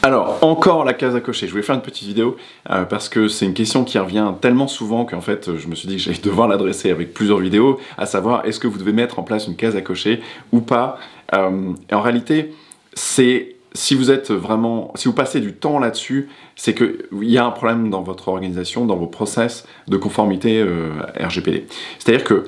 Alors, encore la case à cocher. Je voulais faire une petite vidéo parce que c'est une question qui revient tellement souvent qu'en fait, je me suis dit que j'allais devoir l'adresser avec plusieurs vidéos, à savoir, est-ce que vous devez mettre en place une case à cocher ou pas. Et en réalité, c'est... Si vous êtes vraiment, si vous passez du temps là-dessus, c'est qu'il y a un problème dans votre organisation, dans vos process de conformité RGPD. C'est-à-dire que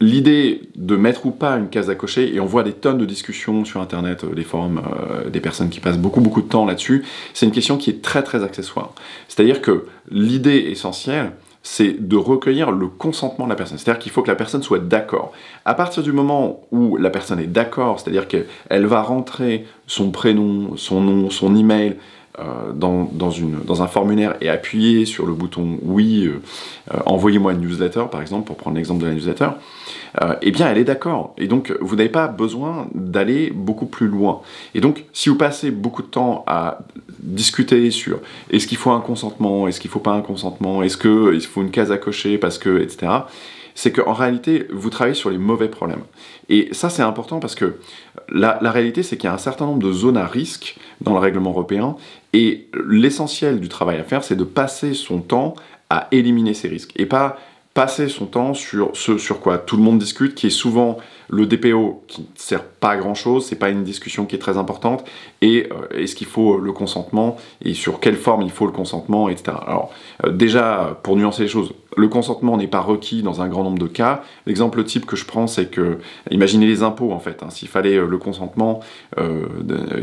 l'idée de mettre ou pas une case à cocher, et on voit des tonnes de discussions sur Internet, des forums, des personnes qui passent beaucoup de temps là-dessus, c'est une question qui est très accessoire. C'est-à-dire que l'idée essentielle, c'est de recueillir le consentement de la personne. C'est-à-dire qu'il faut que la personne soit d'accord. À partir du moment où la personne est d'accord, c'est-à-dire qu'elle va rentrer son prénom, son nom, son email dans un formulaire et appuyer sur le bouton « Oui, envoyez-moi une newsletter », par exemple, pour prendre l'exemple de la newsletter, eh bien, elle est d'accord. Et donc, vous n'avez pas besoin d'aller beaucoup plus loin. Et donc, si vous passez beaucoup de temps à discuter sur est-ce qu'il faut un consentement, est-ce qu'il ne faut pas un consentement, est-ce qu'il faut une case à cocher parce que, etc., c'est qu'en réalité, vous travaillez sur les mauvais problèmes. Et ça, c'est important parce que la réalité, c'est qu'il y a un certain nombre de zones à risque dans le règlement européen, et l'essentiel du travail à faire, c'est de passer son temps à éliminer ces risques, et pas passer son temps sur ce sur quoi tout le monde discute, qui est souvent le DPO, qui ne sert pas à grand chose, c'est pas une discussion qui est très importante, et est-ce qu'il faut le consentement, et sur quelle forme il faut le consentement, etc. Alors, déjà, pour nuancer les choses, le consentement n'est pas requis dans un grand nombre de cas. L'exemple type que je prends, c'est que, imaginez les impôts, en fait, hein, s'il fallait le consentement,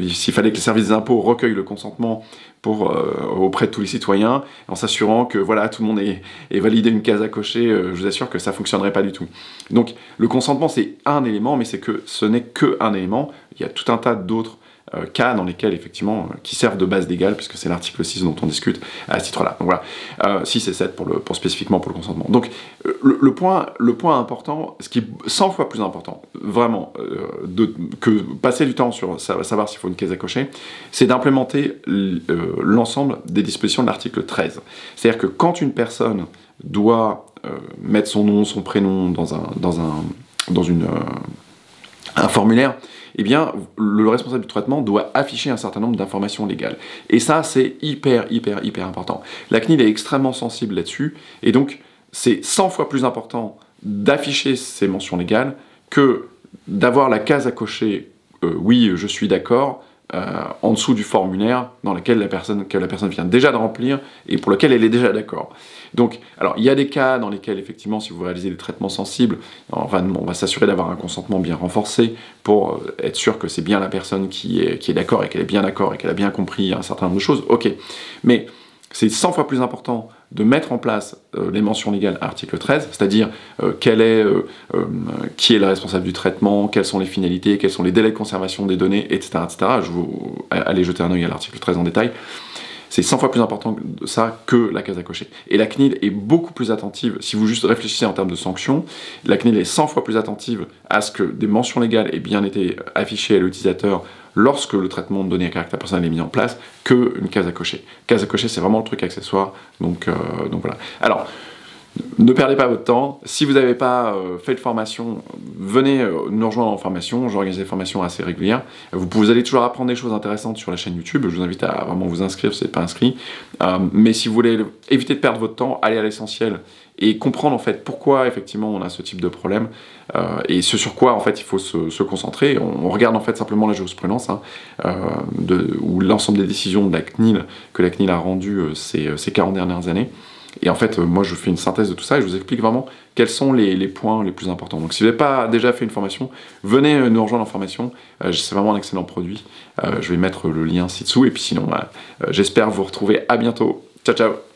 s'il fallait que les services des impôts recueillent le consentement auprès de tous les citoyens, en s'assurant que voilà, tout le monde ait validé une case à cocher, je vous assure que ça ne fonctionnerait pas du tout. Donc le consentement, c'est un élément, mais c'est que ce n'est qu'un élément. Il y a tout un tas d'autres cas dans lesquels, effectivement, qui servent de base légale, puisque c'est l'article 6 dont on discute à ce titre-là. Donc voilà, 6 et 7 spécifiquement pour le consentement. Donc le point important, ce qui est 100 fois plus important, vraiment, que passer du temps sur savoir s'il faut une case à cocher, c'est d'implémenter l'ensemble des dispositions de l'article 13. C'est-à-dire que quand une personne doit mettre son nom, son prénom dans un formulaire, eh bien, le responsable du traitement doit afficher un certain nombre d'informations légales. Et ça, c'est hyper important. La CNIL est extrêmement sensible là-dessus, et donc, c'est 100 fois plus important d'afficher ces mentions légales que d'avoir la case à cocher « oui, je suis d'accord », en dessous du formulaire dans lequel la personne vient déjà de remplir et pour lequel elle est déjà d'accord. Donc, alors, il y a des cas dans lesquels, effectivement, si vous réalisez des traitements sensibles, on va s'assurer d'avoir un consentement bien renforcé pour être sûr que c'est bien la personne qui est d'accord et qu'elle est bien d'accord et qu'elle a bien compris un certain nombre de choses. Ok, mais c'est 100 fois plus important de mettre en place les mentions légales à l'article 13, c'est-à-dire qui est le responsable du traitement, quelles sont les finalités, quels sont les délais de conservation des données, etc. Je vous allez jeter un œil à l'article 13 en détail. C'est 100 fois plus important que ça que la case à cocher. Et la CNIL est beaucoup plus attentive, si vous juste réfléchissez en termes de sanctions, la CNIL est 100 fois plus attentive à ce que des mentions légales aient bien été affichées à l'utilisateur lorsque le traitement de données à caractère personnel est mis en place, qu'une case à cocher. Case à cocher, c'est vraiment le truc accessoire, donc voilà. Alors, ne perdez pas votre temps. Si vous n'avez pas fait de formation, venez nous rejoindre en formation. J'organise des formations assez régulières. Vous allez toujours apprendre des choses intéressantes sur la chaîne YouTube. Je vous invite à vraiment vous inscrire si vous n'êtes pas inscrit. Mais si vous voulez éviter de perdre votre temps, allez à l'essentiel et comprendre en fait pourquoi effectivement on a ce type de problème et ce sur quoi en fait il faut se concentrer. On regarde en fait simplement la jurisprudence ou l'ensemble des décisions de la CNIL que la CNIL a rendues ces 40 dernières années. Et en fait, moi, je fais une synthèse de tout ça et je vous explique vraiment quels sont les points les plus importants. Donc, si vous n'avez pas déjà fait une formation, venez nous rejoindre en formation. C'est vraiment un excellent produit. Je vais mettre le lien ci-dessous. Et puis sinon, j'espère vous retrouver à bientôt. Ciao, ciao!